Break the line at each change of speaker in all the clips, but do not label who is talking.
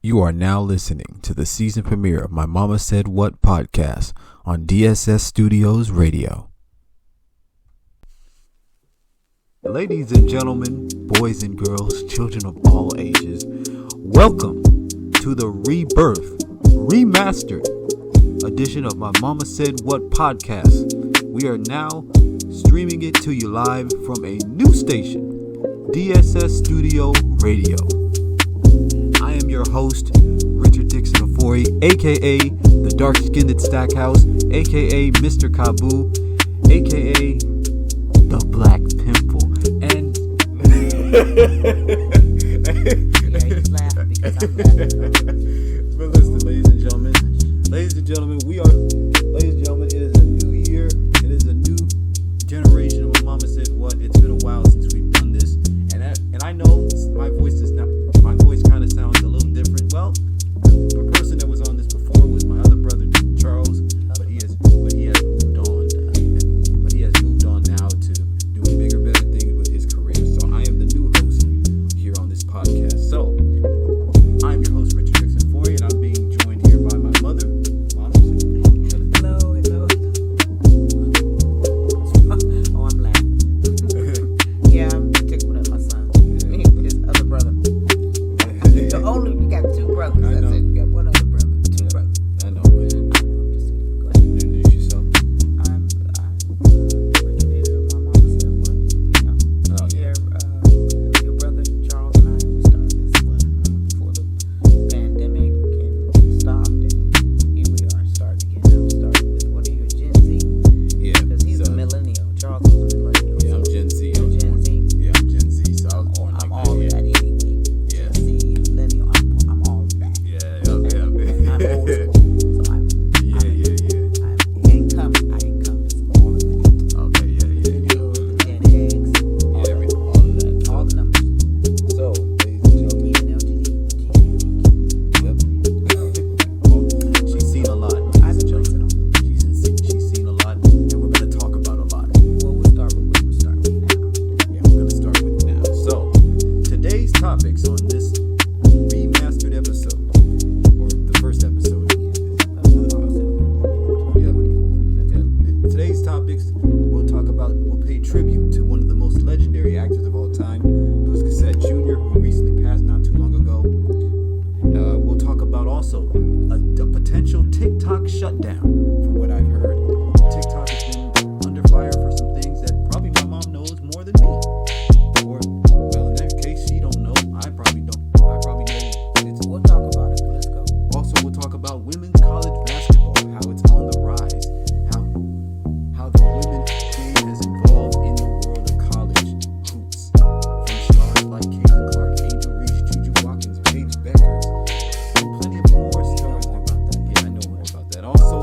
You are now listening to the season premiere of my Momma Said What podcast on D.S.S. Studios Radio. Ladies and gentlemen, boys and girls, children of all ages, welcome to the rebirth, remastered edition of my Momma Said What podcast. We are now streaming it to you live from a new station, D.S.S. Studio Radio. I am your host, Richard Dixon Afori, aka the dark-skinned Stackhouse, aka Mr. Kabu, aka the Black Pimple, and
yeah, he's laughing because I'm laughing.
But listen, ladies and gentlemen, it is a new year, it is a new generation of Momma Said What. It's been a while since we've done this, and I know my voice kind of sounds a little different. Well, the person that was on this before was my other brother, Charles, but he has moved on. But he has moved on now to doing bigger, better things with his career. So I am the new host here on this podcast. So I'm your host, Richard Dixon Foy, and I'm being joined here by my mother, Momma.
Hello. Oh, I'm laughing. Yeah, I'm tickled at my son. His other brother. We got two brothers.
I know.
That's it. You got one other brother. Two brothers.
I know, but
I'm just kidding. Go ahead.
introduce yourself.
I'm originator of my Momma Said What. You know.
Oh, yeah.
Your brother Charles and I, we started this before the pandemic and stopped, and here we are starting again. I'm starting with, what are you, Gen Z?
Yeah.
Because he's a
so-
millennial. Charles is a millennial.
Yeah, I'm Gen Z.
You're Gen Z.
Yeah, I'm Gen Z. So I was born
I'm
like
all
that.
of that anyway.
Yeah.
Gen Z, millennial, I'm all of that.
Yeah.
And I'm old school, so I'm I encompass all of that.
Okay, yeah.
Gen X, all
Yeah,
that.
all of that.
All the numbers.
So, ladies and gentlemen, yep. She's seen a lot.
I've embraced it all.
She's seen a lot, and we're gonna talk about a lot.
Well, we'll start with what we're starting with now.
Yeah, we're gonna start with now. So, today's topics on this remastered episode, or the first episode. Yep. Today's topics, we'll pay tribute to one of the most legendary actors of all time, Louis Gossett Jr., who recently passed not too long ago. We'll talk about also a potential TikTok shutdown, from what I've heard. TikTok has been under fire for some things that probably my mom knows more than me. Or, well, in that case, she don't know. I probably don't. I probably know.
We'll talk about it. Let's go.
Also, we'll talk about women's college basketball, how it's on the rise, how the women's game has evolved in the world of college hoops. From stars like Caitlin Clark, Angel Reese, Juju Watkins, Paige Beckers, and plenty of more stars.
More about that.
Yeah, I know more about that. Also,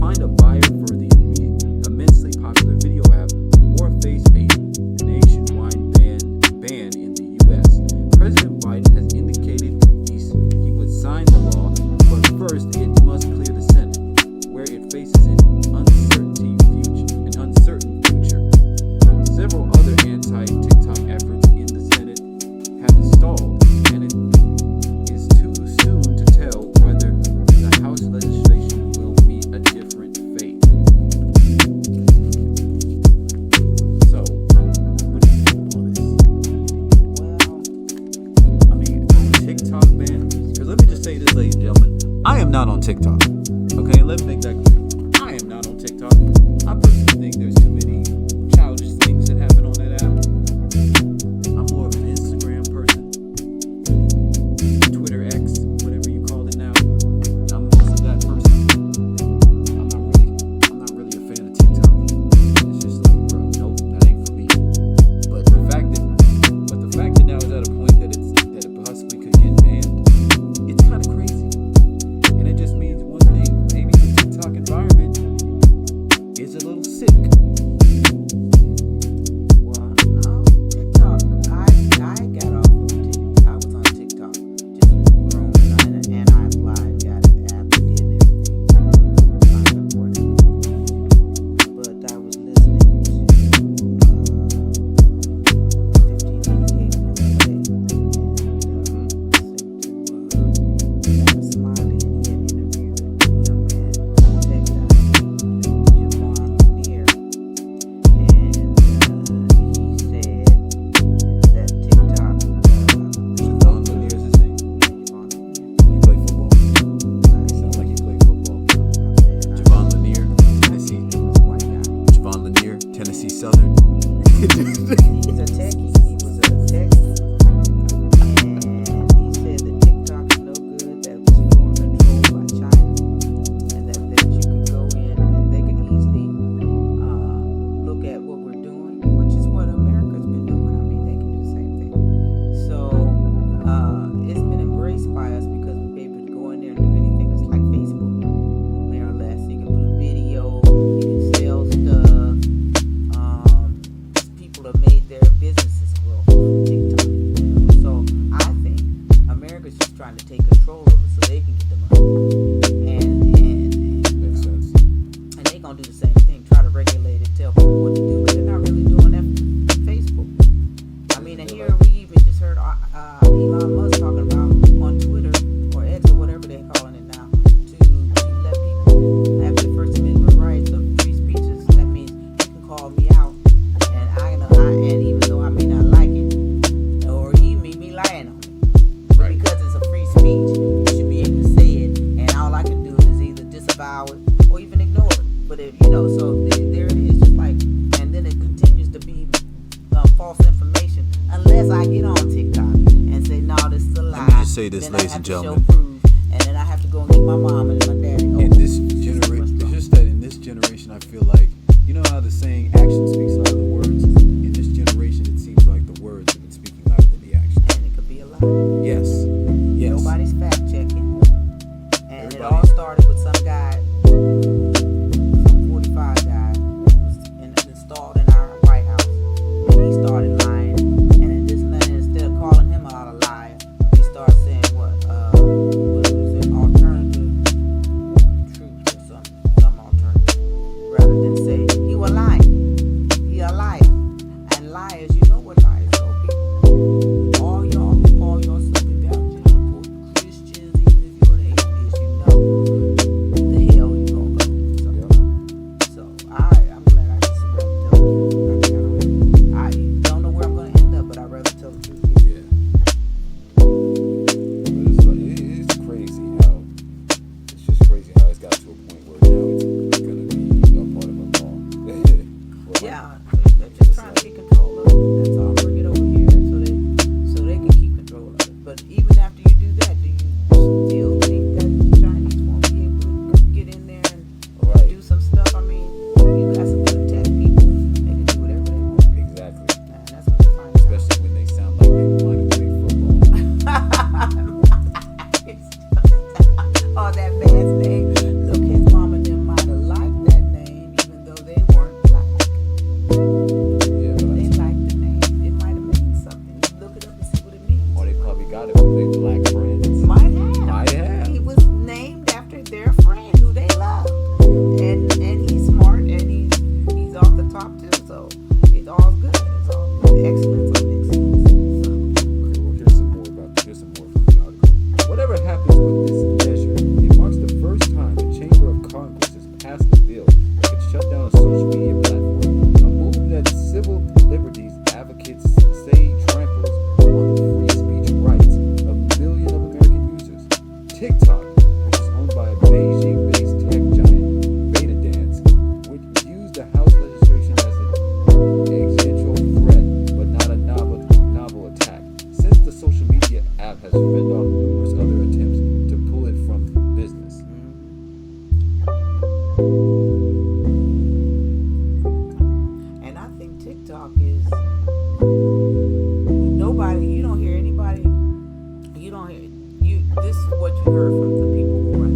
find a buyer for the immensely popular video app or face a nationwide ban in the U.S. President Biden has indicated he would sign the law, but first it must clear the Senate, where it faces an uncertain future. Several other anti-TikTok efforts in the Senate have stalled, and it is too soon to tell whether the House legislation will meet a different fate. So, what do you think of all this?
Well,
I mean, TikTok ban? Because let me just say this, ladies and gentlemen, I am not on TikTok. Okay, let's make that clear. I am not on TikTok. I personally think there's too many childish things that happen on that app. I'm more of an Instagram person. Twitter X, whatever you call it now. I'm most of that person. I'm not really a fan of TikTok. It's just like, bro, nope, that ain't for me. But the fact that now it's at a point that it possibly could get banned, it's kind of crazy. And it just means one thing: maybe the TikTok environment is a little sick.
well, no, TikTok. I got off of TikTok. I was on TikTok just roaming, and I applied, got an app, did everything, signed up for it. But I was listening to 1588 and Smiley, and he had interviewed a young man, tech guy, Javon Lanier, and he said that TikTok,
Javon Lanier is his name.
Javon
He played football. He sounds like he played football. Javon Lanier, Tennessee.
white guy.
Javon Lanier, Tennessee Southern.
He's a techie. He was a techie, and he said that TikTok is no good. That it was formed and controlled by China, and that you could go in and they could easily look at what we're doing, which is what America's been doing. I mean, they can do the same thing. So it's been embraced by us because we're able to go in there and do anything. It's like Facebook, more or less. You can put a video, you can sell stuff. People have made their businesses grow on TikTok. So I think America's just trying to take control of it so they can get the money. And
Makes sense.
and they gonna do the same thing, try to regulate it, tell people what to do, but they're not really doing that for Facebook. I mean, and here we even just heard Elon Musk talking about on Twitter or X or whatever they're calling it now to let people have their First Amendment rights of free speeches. That means you can call me out, and and even though I may not like it, or he may be lying on me, but
Right.
because it's a free speech, you should be able to say it, and all I can do is either disavow it or even ignore it. But if so there it is, just like, and then it continues to be false information unless I get on TikTok and say no, this is a lie.
Let me just say this,
then
ladies
I have
and
to show
gentlemen.
proof, and then I have to go and get my mom and my daddy.
In this generation, it's just that in this generation, I feel like, you know how the saying action speaks louder than words? In this generation, it seems like the words have been speaking louder than the action.
and it could be a lie.
Yes. Yes.
Nobody's fact checking, and it
Everybody-
all started with some guy, some 45 guy, who was installed in our White House, and he started lying. And in this man, instead of calling him out a liar, he started saying what was it, alternative
passed a bill that could shut down a social media platform, a move that civil liberties advocates say tramples on the free speech rights of millions of American users. TikTok, which is owned by a Beijing-based tech giant, ByteDance, would use the House legislation as an existential threat, but not a novel attack, since the social media app has fended off numerous other attempts to pull it from business.
And I think TikTok is nobody. You don't hear anybody. You don't hear you. This is what you heard from the people who run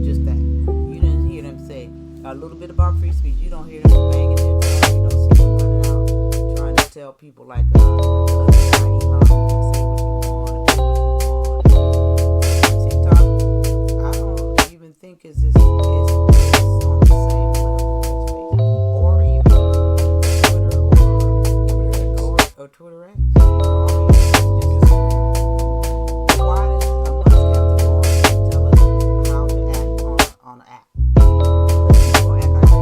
it. Just that. You didn't hear them say a little bit about free speech. You don't hear them banging their drum. You don't see them running out trying to tell people like the other guy Elon, you can say what you want, do what you want. TikTok, I don't even think is on the same level as Facebook or even Twitter or Twitter X. You know, I mean, it's just why does a must have to go on and tell us how to act on an app? Because people act like they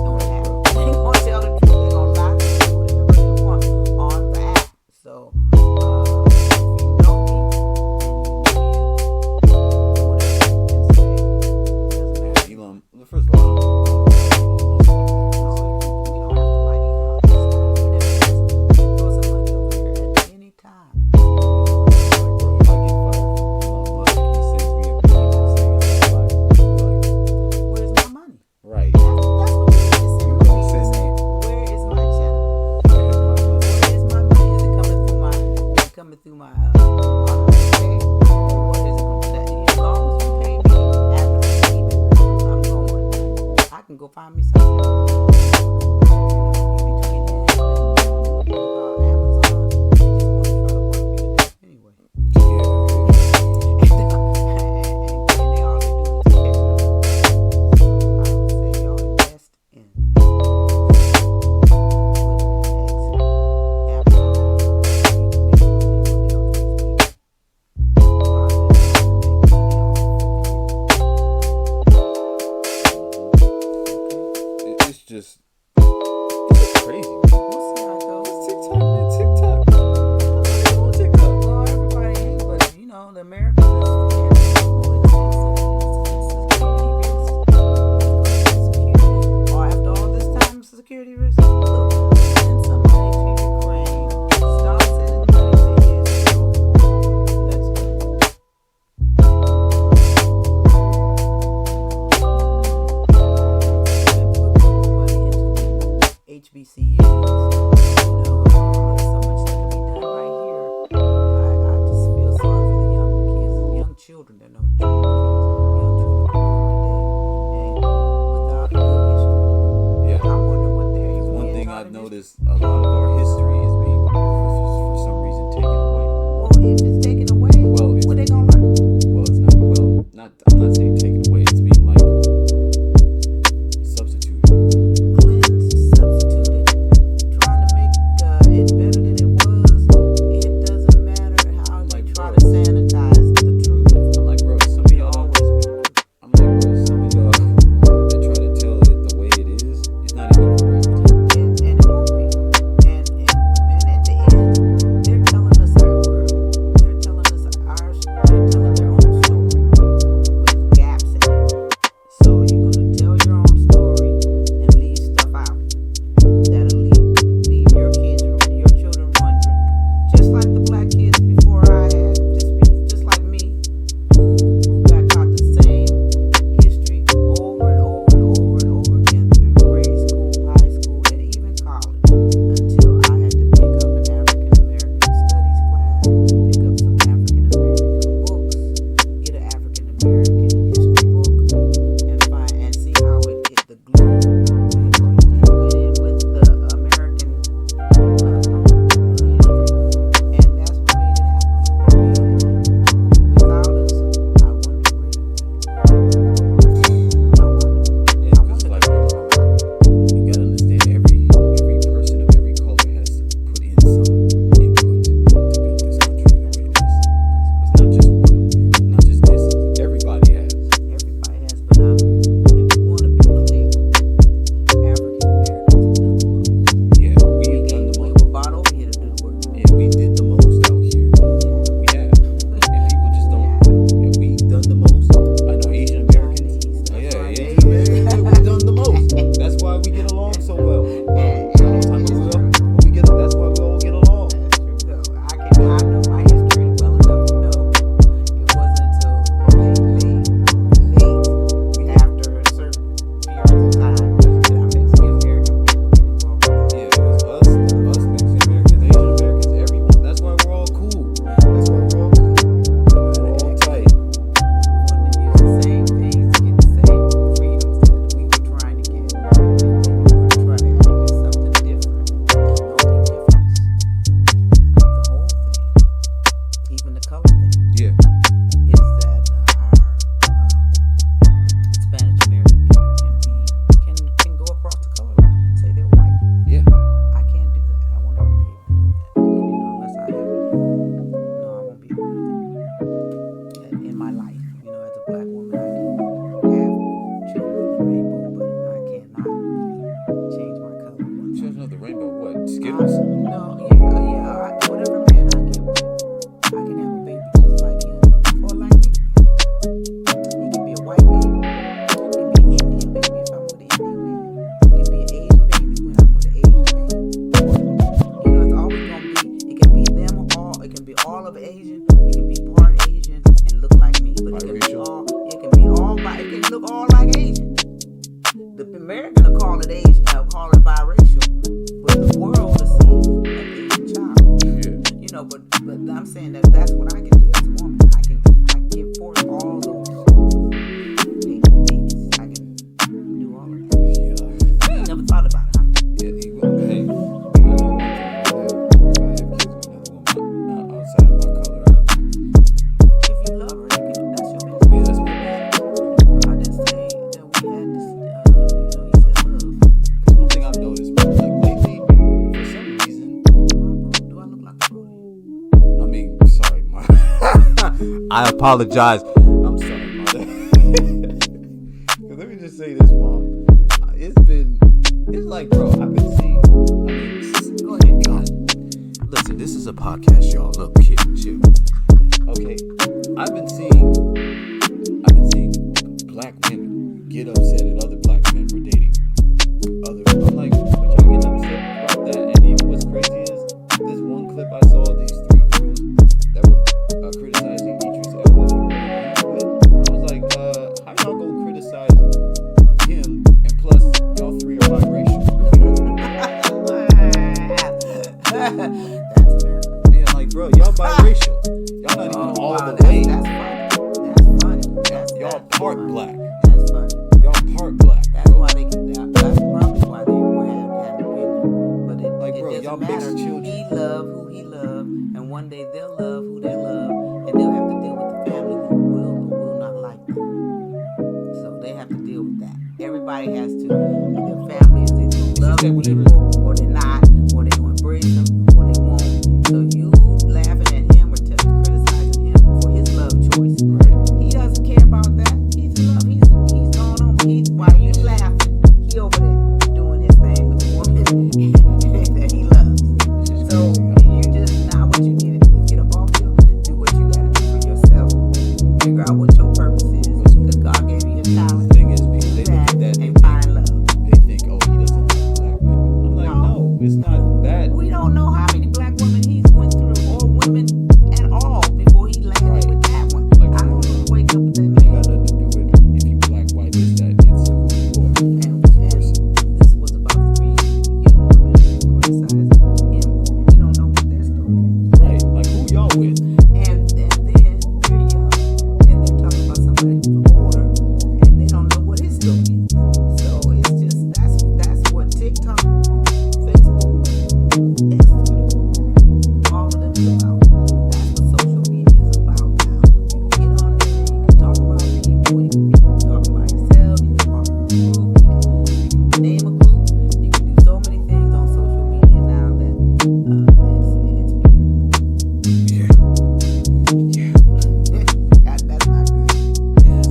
on an app. They ain't gonna tell the truth. They're gonna lie to you, whatever they want on the app. So if you know me and you know you, whatever you can say doesn't matter.
Elon, first of all,
We don't have to like Elon. He can throw some money over here at any time.
if I get fired from Elon Musk and he sends me a meme saying I'm fired,
Where's my money?
right.
That's what you need to send him.
Don't
You
send
say,
me.
where is my cheddar?
Here's my money.
Where is my money? Is it coming through my automatic pay? Or what is it going to say? As long as you pay me after receiving, I'm going. I can go find me something else. You between here and about Amazon, they just want to try to work you to death anyway. And they all they do is catch up. So I would say y'all invest in
It's just crazy. Man.
we'll see how it goes.
TikTok, man, TikTok. Everybody on TikTok.
No, everybody ain't, but you know, the Americans are scared. Or after all this time, security risk. Look, send some money to Ukraine. Stop sending money to Israel. Let's go. And put more money into HBCUs. You know, there's so much that can be done right here. I just feel sorry for the young kids, young children that know the truth. Young children coming up today and without a good history.
Yeah.
I wonder what they're even
One
being
thing
taught
I've
in history.
noticed, a lot of our history is being, for some reason, taken away.
Well, if it's taken away,
Well, it's,
what they gonna learn?
well, it's not. Well, not. I'm not saying taken away. It's being like substituted.
Cleansed, substituted, trying to make it better than it was. It doesn't matter how they
Like,
try
bro.
to sanitize the truth.
I'm like, bro, some of
It'll
y'all.
always be the truth.
I'm like, bro, some of y'all that try to tell it the way it is, it's not even correct.
And it won't be. And American will call it call it biracial, but the world will see an Asian child.
Yeah.
You know, but I'm saying that's what I can do as a woman. I can give forth all those babies. I can do all of that.
Yeah.
Never thought about it. Huh?
Yeah, hey, I know one thing. If I have kids with another woman outside of my color,
If you love her, that's your best.
yeah, that's my
God didn't say that we had this. He said love.
one thing I've noticed, like lately, for some reason,
Do I look like a brody?
I mean, sorry, my I apologize. I'm sorry, mother. Let me just say this, Mom. It's like, bro, I've been seeing.
Go ahead, God.
Listen, this is a podcast, y'all. Look, kid, chill. Okay, I've been seeing black women get upset at other black men for dating other. I'm like, what y'all getting upset about that? And even what's crazy is this one clip I saw of these three girls that were criticizing Idris Elba for with. I was like, how y'all gonna criticize him and plus y'all three are biracial?
That's America.
Yeah, like, bro, y'all biracial. Y'all not even all
wow,
the way.
That's funny.
Y'all
That's
part
funny.
black.
That's funny.
Y'all part black.
That's why they can. That's probably why they would have an opinion. But
Like,
it
bro,
doesn't
y'all
matter.
mixed children.
He love who he love, and one day they'll love who they love, and they'll have to deal with the family who will or will not like them. So they have to deal with that. Everybody has to. Their family is either love
that
them
whenever-
people, or they're not, or they gonna embrace them, or they won't. So you laughing at him or criticizing him for his love choice. He doesn't care about that. He's in love. He's gone on. While you laughing, he over there doing his thing with the woman that he loves. So you just now what you need to do is get up off you, do what you gotta do for yourself, figure out what your purpose is, because God gave you a talent.
The thing is, people, they look at that
and
and
find love.
they think, oh, he doesn't like black women. I'm like, no, it's not that.
We don't know how many black women he's went through, or women at all, before he landed with that one.
Like,
I don't know, wake up with that
It
man.
got nothing to do with if you black, white, this, that. It's who you are as a person.
This was about 3 young women criticizing him. We don't know what their story is.
Right. Like, who y'all with?
And then they're young, and they're talking about somebody who's older, and they don't know what his story is. So it's just that's what TikTok, Facebook, Instagram, all of them is about. That's what social media is about now. You can get on there, you can talk about people, you can talk about yourself, you can talk about a group, you can name a group, you can do so many things on social media now that it's beginning to bore me.
Yeah.
That's not good.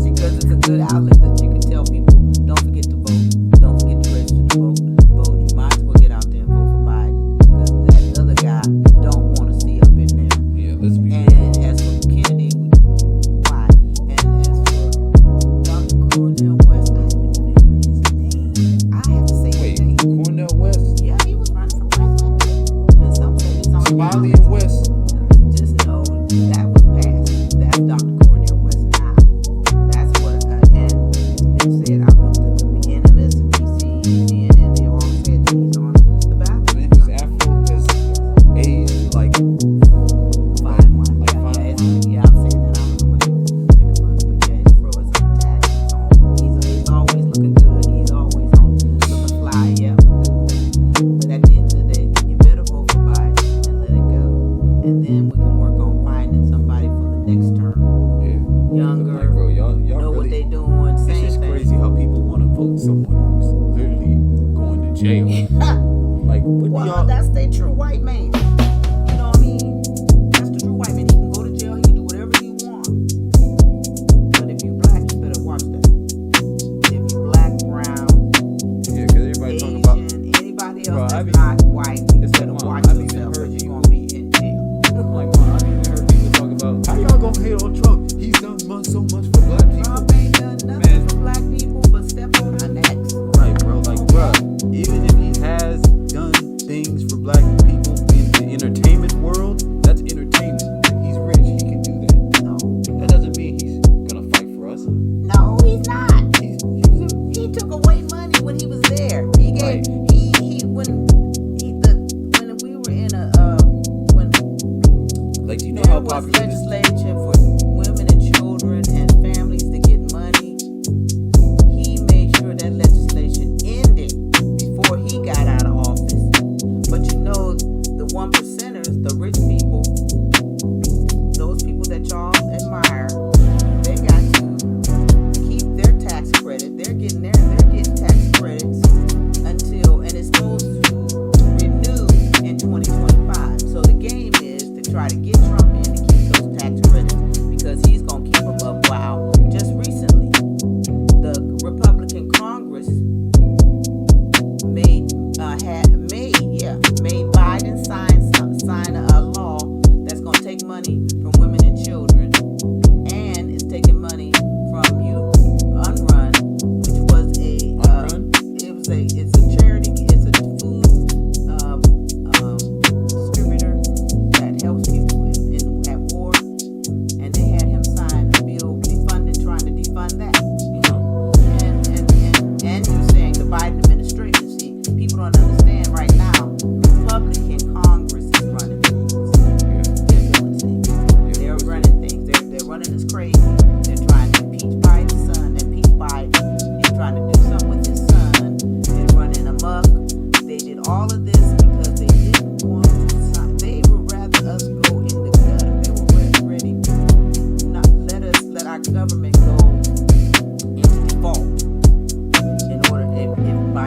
Because it's a good outlet that you can tell people, don't forget to vote. Don't forget to register to vote. You might as well get out there and vote for Biden. Because that other guy you don't want to see up in there.
Yeah, let's be real.
And as for Kennedy, why? And as for Dr. Cornel West, I haven't even heard his name. I have to say his
Wait,
name.
Cornel West?
Yeah, he was running for president. And some say he's on the
Somali
ballot.
and West?
Just know that was passed. That's Dr. Cornel West now. That's what, and it's been said. I've looked at the MSNBC, CNN, they all said that he's on the ballot.
And his afro has aged like
Fine wine.
Like
Yeah,
fine
yeah,
wine.
yeah, I'm saying that. I don't know what you think about it, but yeah, his fro is intact. He's always looking good. He's always looking fly. Yeah, but at the end of the day, you better vote for Biden and let it go, and then we can work on finding somebody for the next term.
yeah.
Younger,
Like, bro, y'all
know
really,
what they doing,
it's
same
just
thing.
crazy how people want to vote someone who's literally going to jail. Like, what do
Well,
y'all?
that's the true white man. You know what I mean? That's the true white man. He can go to jail. He can do whatever he wants. But if you black, you better watch that. If you black, brown,
Yeah, because everybody talking about.
Asian, anybody
Bro,
else
I've
that's not white, you
it's
better
like, Mom,
watch
I've even
yourself
heard
because you're
people-
gonna be in jail.
Like, Mom, I've even heard people talk about how y'all gonna hate on Trump? He's done so much for black people.
Trump ain't done nothing
Man.
for black people but step on our necks.
Right, bro. Like, bro, even if he has done things for black people in the entertainment world, that's entertainment. He's rich. He can do that.
No,
That doesn't mean he's gonna fight for us.
no, he's not.
He's
He took away money when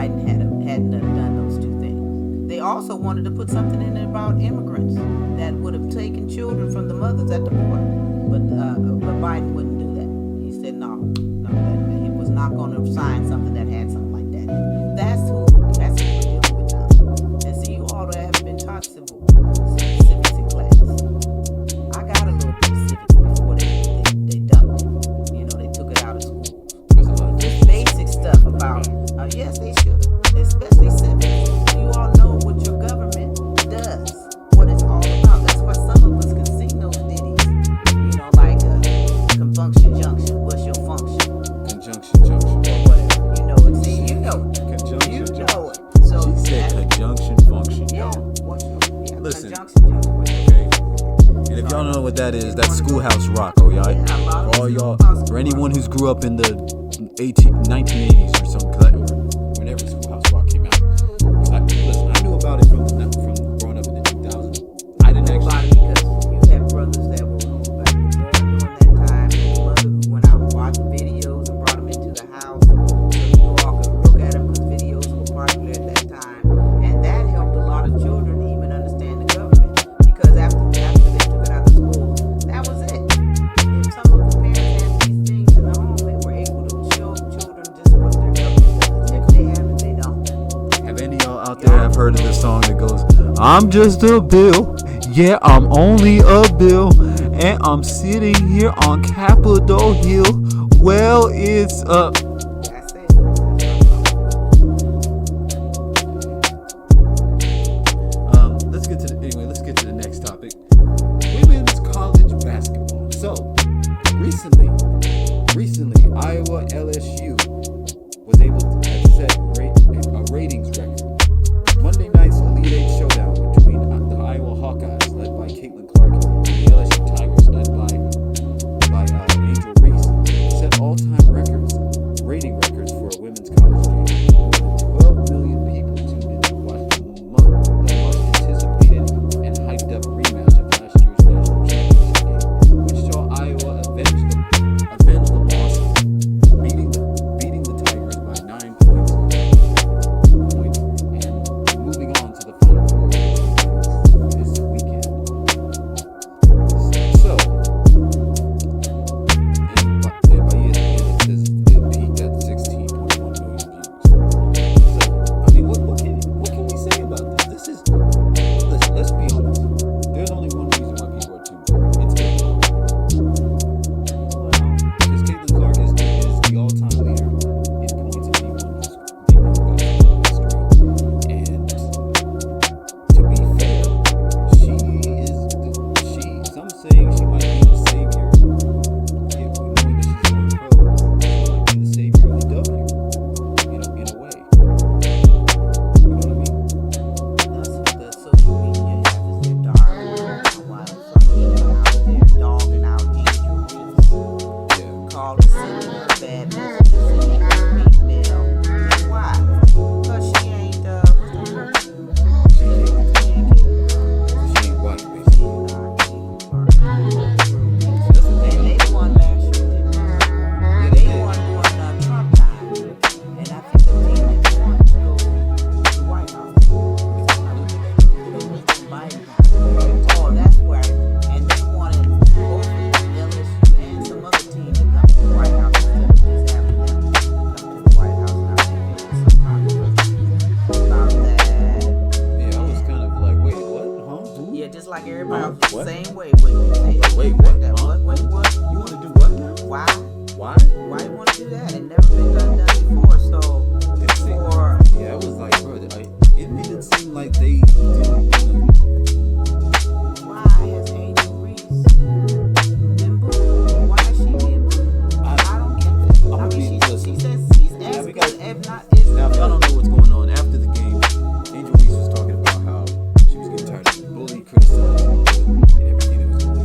Biden hadn't done those two things. They also wanted to put something in there about immigrants that would have taken children from the mothers at the border, but Biden wouldn't do that. He said no, that he was not going to sign something that had something like that in it. That's who we're dealing with now. And see, you all haven't been taught civics in class. I got a little bit of civics before they dumped it. You know, they took it out of school. Just basic stuff about, yes, they should, especially civics. You all know what your government does, what it's all about. That's why some of us can sing those ditties. You know, like conjunction junction. What's your function?
Conjunction junction.
Or whatever. You know it. See, you know it.
Conjunction
You
junction.
know it. So
She said conjunction function.
yeah.
Yo.
What's your
Listen.
conjunction junction?
Okay. And if y'all don't know what that is, that's Schoolhouse Rock. Oh, y'all.
Yeah, a lot of
For all y'all,
Schoolhouse
for anyone
Rock.
who's grew up in the 1980s or something, whenever Schoolhouse Rock came out. Listen, I knew about it from growing up in the 2000s. I didn't
About
actually.
it because you have brothers that were born during that time, and your mother who went out and watched videos and brought them into the house, so you all could look at them because videos were popular at that time, and that helped a lot of children even understand the government, because after they took it out of school, that was it. If some of the parents had these things in the home, they were able to show children just what their government does. If they have it, they don't.
Have any of y'all out there have heard of this song that goes, I'm just a bill, yeah, I'm only a bill, and I'm sitting here on Capitol Hill. Well, it's up.
That's it. That's what I'm talking about.
Let's get to the next topic. Women's college basketball. So, recently, Iowa LSU was able to set a ratings record. Monday night's Elite Eight showdown between the Iowa Hawkeyes, led by Caitlin Clark, and the LSU Tigers, led by Angel Reese, set all-time rating records for a women's college game. More than 12 million people tuned in to watch the much-anticipated and hyped-up rematch of last year's national championship game, which saw Iowa avenge the loss, beating the Tigers by 9 points, and moving on to the Final Four this weekend. So, and by ESPN it says it peaked at 16.1 million views. So, I mean, what can we say about this? Let's be honest. There's only one reason why people are tuned in. It's Caitlin. Because Caitlin Clark is the all-time leader in points in D1 basketball history. And to be fair, some saying she might be the savior. Knowing that she's going pro, she might be the savior of the W, in a way. You know what I mean?
Us with the social media have this dark while some of them are out there dogging out Angel Reese,
Yeah.
sending her bad messages, sending her hate mail. And why? Because she ain't, what's the word?
She ain't white, basically.
And they won last year, didn't they? They won during Trump time. And I think the team that won to go to the White House. I don't think it was Biden. Oh, that's where. And they wanted both LSU and some other team to come to the White House instead of just having them come to the White House. And I think there was some controversy about that.
Yeah, I was kind of like, wait, what? Huh? Who?
Yeah, just like everybody else,
What?
the same way what you said.
Wait,
Like
what?
that.
Huh?
What?
You want to do what now?
Why?
Why?
Why you want to do that? It never been done before. So,
It seemed,
for
yeah, it was like, bro, it didn't seem like they didn't.
why has Angel Reese been booed? Why is she being booed? I don't get that. I mean, she says she's as
we
good,
got-
if not as
Now, if y'all don't
good.
know what's going on, after the game, Angel Reese was talking about how she was getting tired of being bullied, criticized, and everything that was going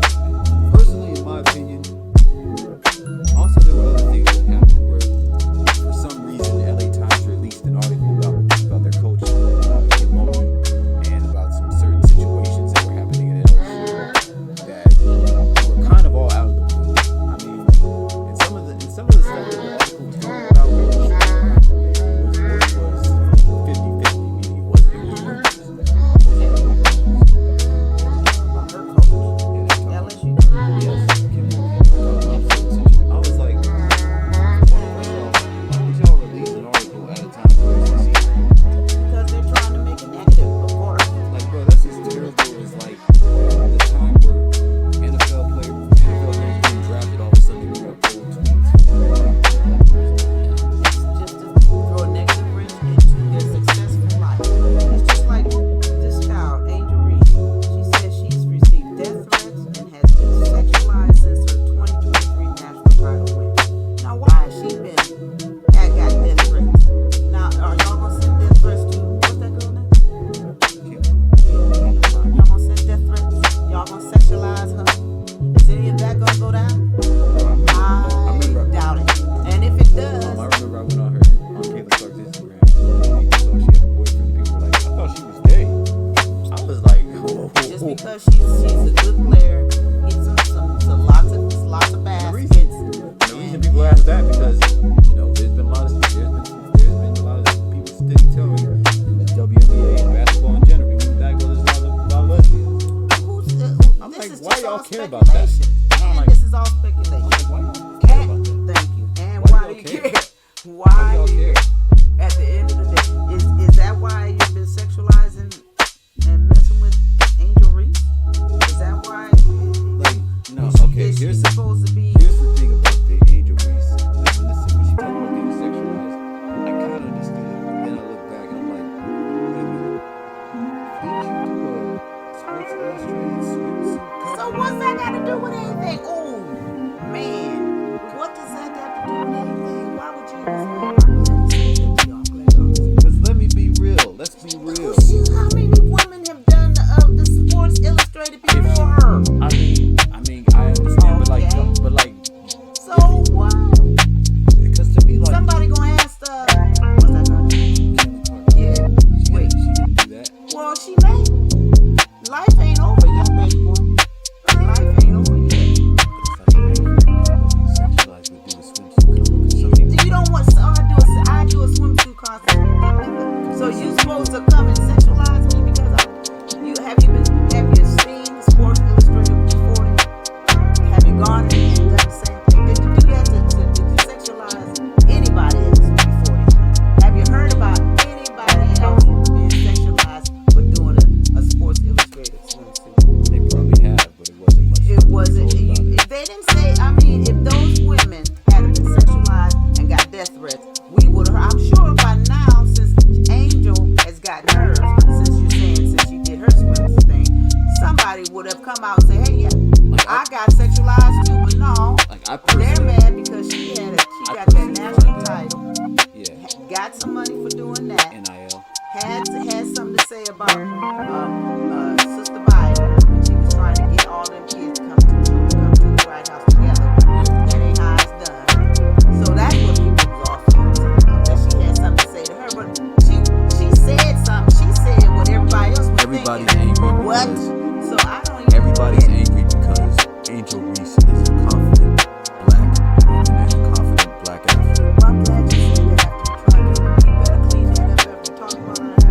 because she's a good player. Gets some lots of baskets.
The reason people ask that because there's been a lot of people still telling me the WNBA and basketball in general. Even back when there's a lot of lesbians. I'm like, why y'all care about that?
And this is all speculation.
Why y'all care about that?
Thank you. And why do you care? Why
y'all care?
At the end of the day, is that why you've been sexualizing and messing with Angel Reese? Is that why?
No. Okay.
Is she supposed to be?
Here's the thing about the Angel Reese. Listen, when she talked about getting sexualized, I kind of understood it. Then I look back and I'm like, wait a minute. Did you do a Sports Illustrated swimsuit cover?
So what's that got to do with anything? Oh man, what does that got to do with anything? Why would you?
Because let me be real. Let's be real.
How many women have done the Sports Illustrated before her?
I mean, I understand, but like.
So what?
Because to me, like.
Somebody gonna ask what's that her name? Yeah. Wait.
She didn't do that.
Well, she may. Life ain't over yet, baby boy. Life ain't over yet.
Sexualized would do a swimsuit.
You don't want. So I do a swimsuit costume. So you supposed to come and sexualize me because have you seen Sports Illustrated before? Have you gone and done the same thing? Did you do that to sexualize anybody else before? Have you heard about anybody else being sexualized for doing a Sports Illustrated swimsuit?
They probably have, but it wasn't much.
It wasn't. If they didn't say, I mean, if those women had been sexualized and got death threats, we would have. I'm sure by now, since Angel has gotten hers, since she did her swimsuit thing, somebody would have come out and say, hey, yeah, I got sexualized too. But no, they're mad because she got that national title.
Yeah.
Got some money for doing that.
NIL.
Had something to say about Sister Biden when she was trying to get all them kids to come to the White House together. That ain't how it's done. So that's what people was also that she had something to say to her, but she said something. She said what everybody else was
Everybody's
thinking.
angry.
What? So I don't even.
Everybody's angry because Angel Reese is a confident black woman and a confident black athlete.
Well, I'm glad you said that after you tried to. You better clean that up after talking about that.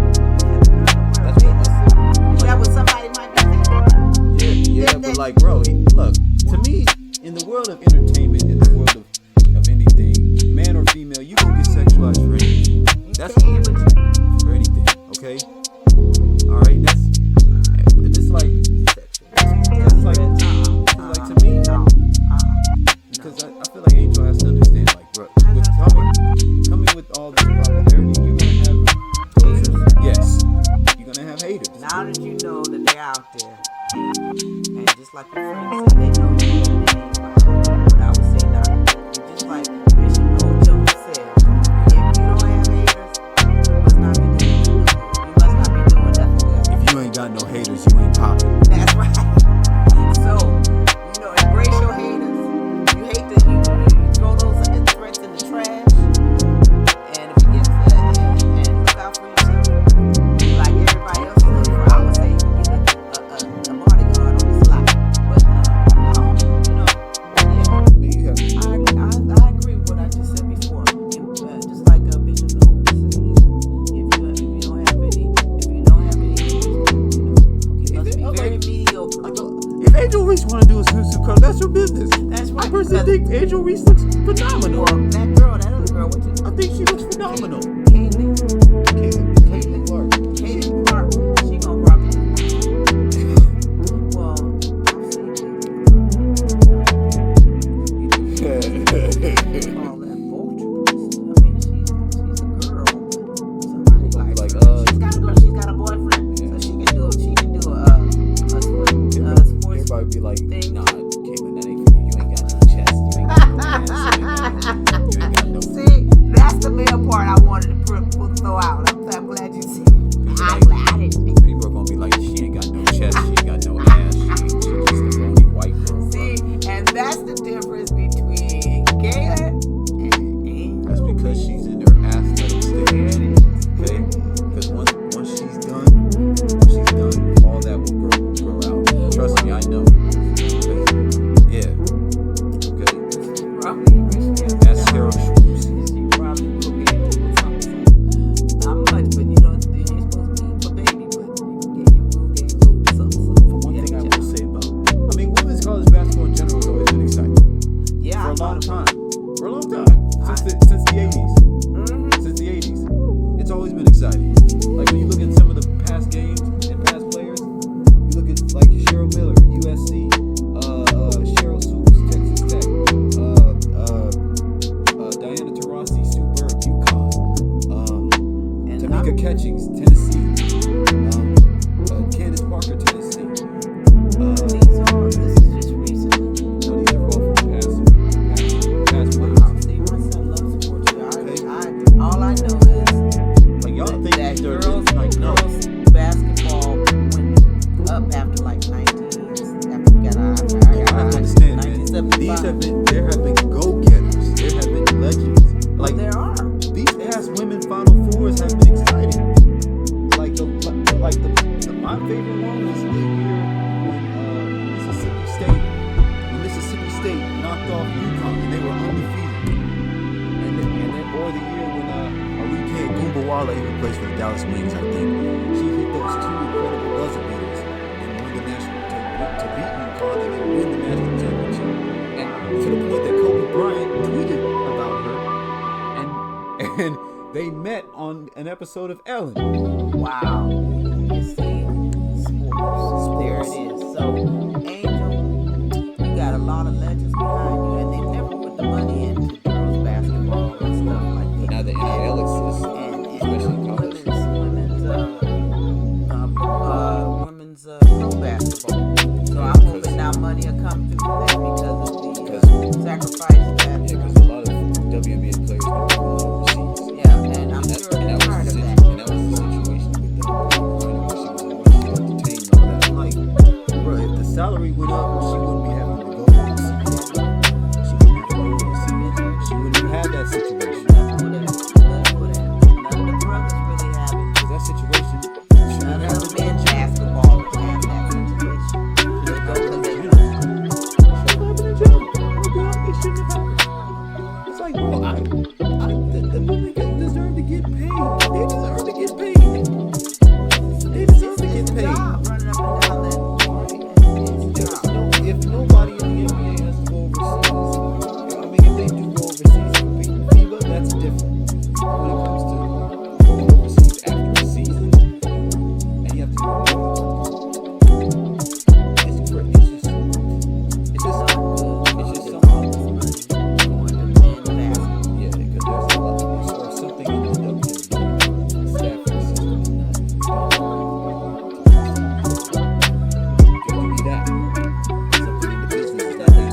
That's what
Is that what somebody might be thinking?
Yeah, but like, bro, look, to me, in the world of entertainment, in the world of anything, man or female, you gonna get sexualized for anything. That's for anything, okay? All right, it's like to me, because I feel like Angel has to understand, like, bro, with coming with all this popularity, you're gonna have those. Yes, you're gonna have haters.
Now that you know that they're out there, and just like your friend said, they know you better than anybody. But I would say now, just like Bishop O. Jones said, if you don't have haters, you must not be doing nothing. You must not be doing nothing good.
If you ain't got no haters, you ain't popping.
That's right. So, embrace your haters. You hate that you throw those threats in the trash. And if you get and look out for yourself, like everybody else is looking for. I would say you can get a bodyguard on the slot. But no, yeah. I agree with what I just said before. Just like Bishop Noel said, if you don't have any, you must be very mediocre.
If Angel Reese want to do a swimsuit cover, that's her business.
That's right.
I personally think Angel Reese looks phenomenal.
Well, that other girl, what's her name?
I think she looks phenomenal.
Caitlin
Clark.
Caitlin Clark. She gonna probably. Well, all that vulture. I mean, she's a girl. Somebody like her. She's got a girl. She's got a boyfriend, so she can do a sports
Everybody be like,
thing.
nah, Caitlin, that ain't for you. You ain't got no chest. You ain't got no ass. You ain't got no.
See, that's the male part I wanted
always been exciting. Like when you look at some of the past games and past players, you look at like Cheryl Miller, USC, Cheryl Swoops, Texas Tech, Diana Taurasi, Sue Bird, UConn, Tamika Catchings, Tennessee, Candace Parker, Tennessee.
This is just recently.
No, these are both from past players.
Wow, see, my son loves sports. All I know is
Like y'all think
that
they're
girls
like no.
basketball went up after like 19s. After we got out,
You have to understand, man. There have been go-getters. There have been legends. Like
there are.
these past women Final Fours have been exciting. My favorite one was the year when Mississippi State knocked off UConn and they were undefeated. Or the year when Arike Gumbawale, who plays for the Dallas Wings, I think, she hit those two incredible buzzer beaters and won the national to beat UConn and then win the national championship. And to the point that Kobe Bryant tweeted about her, and they met on an episode of Ellen.
Wow. You see, sports. There it is. So, Angel, you got a lot of legends behind you, and they never put the money into girls basketball and stuff like that.
Now the NIL exists,
And
especially in college.
women's pro basketball. So I'm hoping now money will come through that because of the sacrifice that.
Yeah, because a lot of WNBA players were going overseas.
Yeah, and I'm sure they're tired of that.
And that was the situation with the she was entertained and all that. I'm like, bro, if the salary went up, she wouldn't be having to go overseas. She wouldn't have to go overseas. She wouldn't have had that situation.
None of the brothers really have it.
Because that situation,
None of the men basketball have that situation. They go because they know.
It's like, bro, the women deserve to get paid. They deserve to get paid. They deserve to get paid.
Job running up and down that party.
If nobody in the NBA has to go overseas, I mean, if they do go overseas and compete in FIBA, that's different. When it comes to going overseas after a season, and you have to do it's great. It's just something. Yeah, because there's a lot or something in the WNBA staffing system is not. It could be that. Something in the business is not there.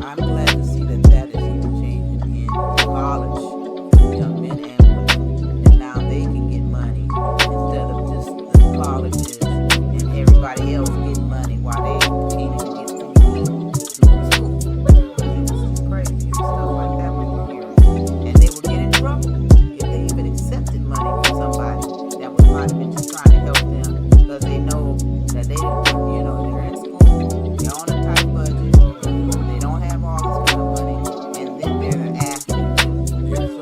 I'm glad to see that is even changing in college, young men and women, and now they can get money instead of just the colleges and everybody else getting money while they continue to get through school. But it was crazy and stuff like that we were hearing, and they would get in trouble if they even accepted money from somebody that might have been just trying to help them because they know that they didn't, they're in school, they're on a tight budget. They don't have all this kind of money, and then they're an athlete too.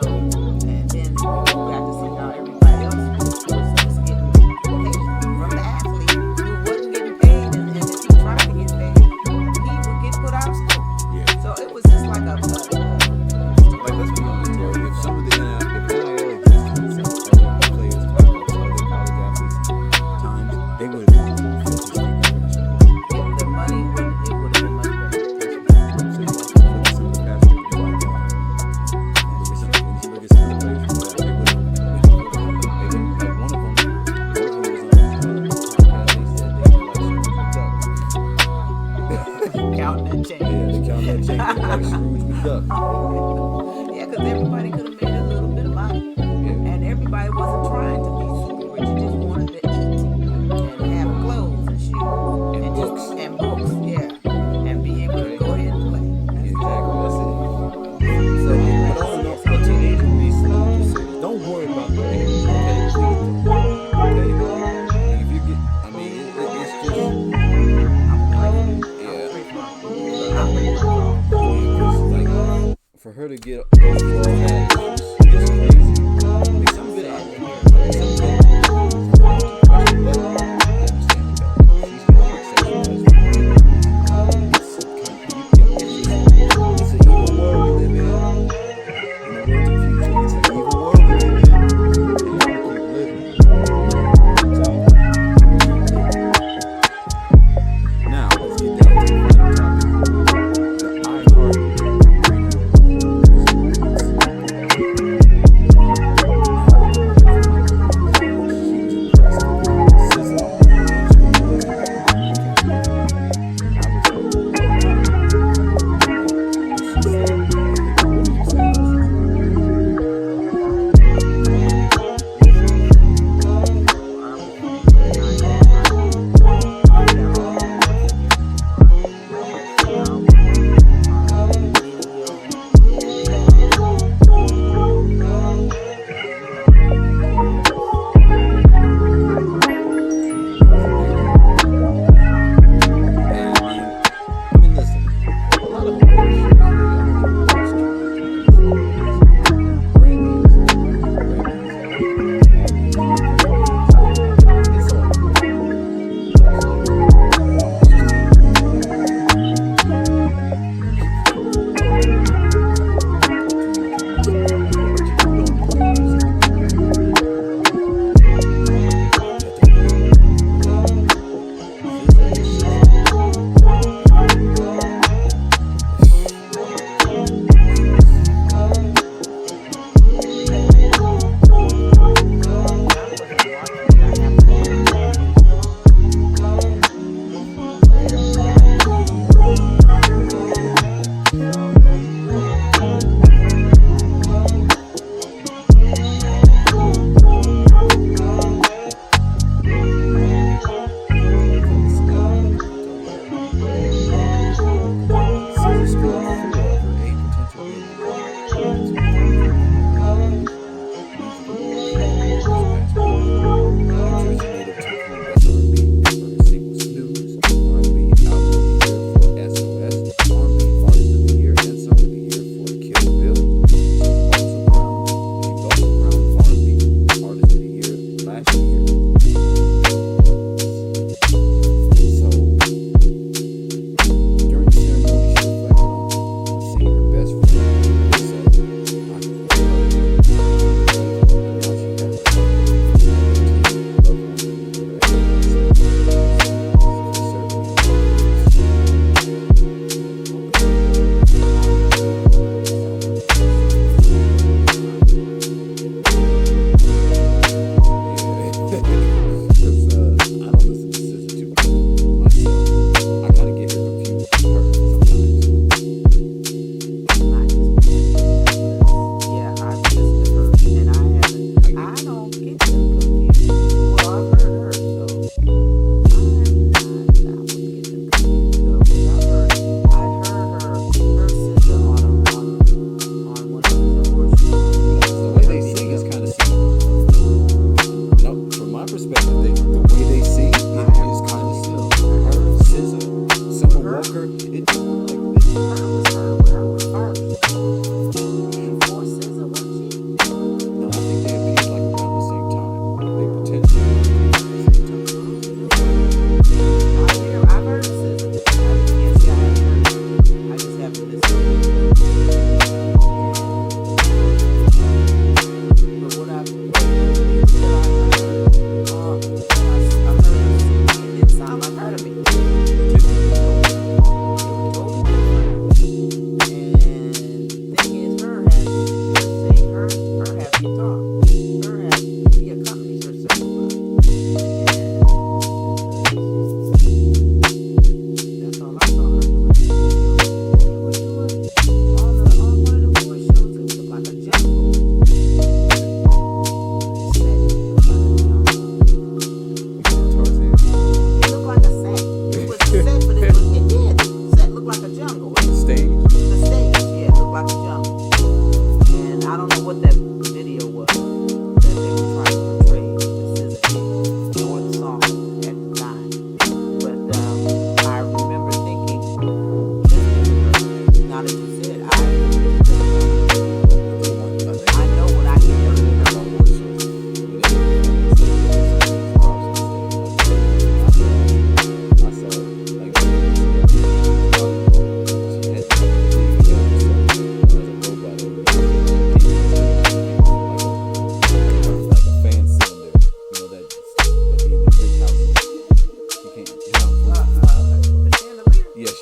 So, and then we got to see how everybody else was just getting paid from the athlete who wasn't getting paid, and if he tried to get paid, he would get put out of school.
Yeah.
So it was just like
Like, let's be honest, bro. If some of the NIL existed, some other players, other college athletes, times they would have been filthy
if the money would, it would have been much better.
So you look at some of the past players like that. When you look at some of the players from that, they would have like one of them was on a podcast. They said they were like Scrooge McDuck.
Counting that change.
Yeah, they count that change like Scrooge McDuck.
Yeah, because everybody could have made a little bit of money.
Yeah.
And everybody wasn't trying to be super rich. You just wanted to eat and have clothes and shoes and
books.
and books, yeah, and be able to go ahead and play.
Exactly, that's it.
So
But to Angel Reese, don't worry about the age. Okay, please don't. Okay, and if you get, I mean, it's just,
I'm
yeah.
pretty much.
Because like the way they sing, it is kind of similar. Her, SZA, Summer Walker, it like
Her was first. Before SZA, wasn't she?
no, I think they appeared like around the same time. They potentially appeared at the same time.
I've heard of SZA. Yes, I have heard. I just haven't listened. But what I've heard, it didn't sound like her to me.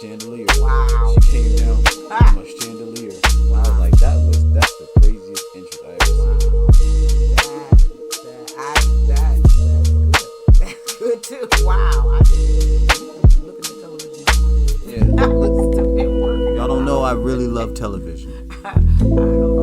Chandelier.
Wow.
She came down from a chandelier. Wow. I was like, that's the craziest entrance I ever seen.
That's good too. Wow. I didn't look at the television.
Yeah.
I was still been working.
Y'all don't know I really love television.
I don't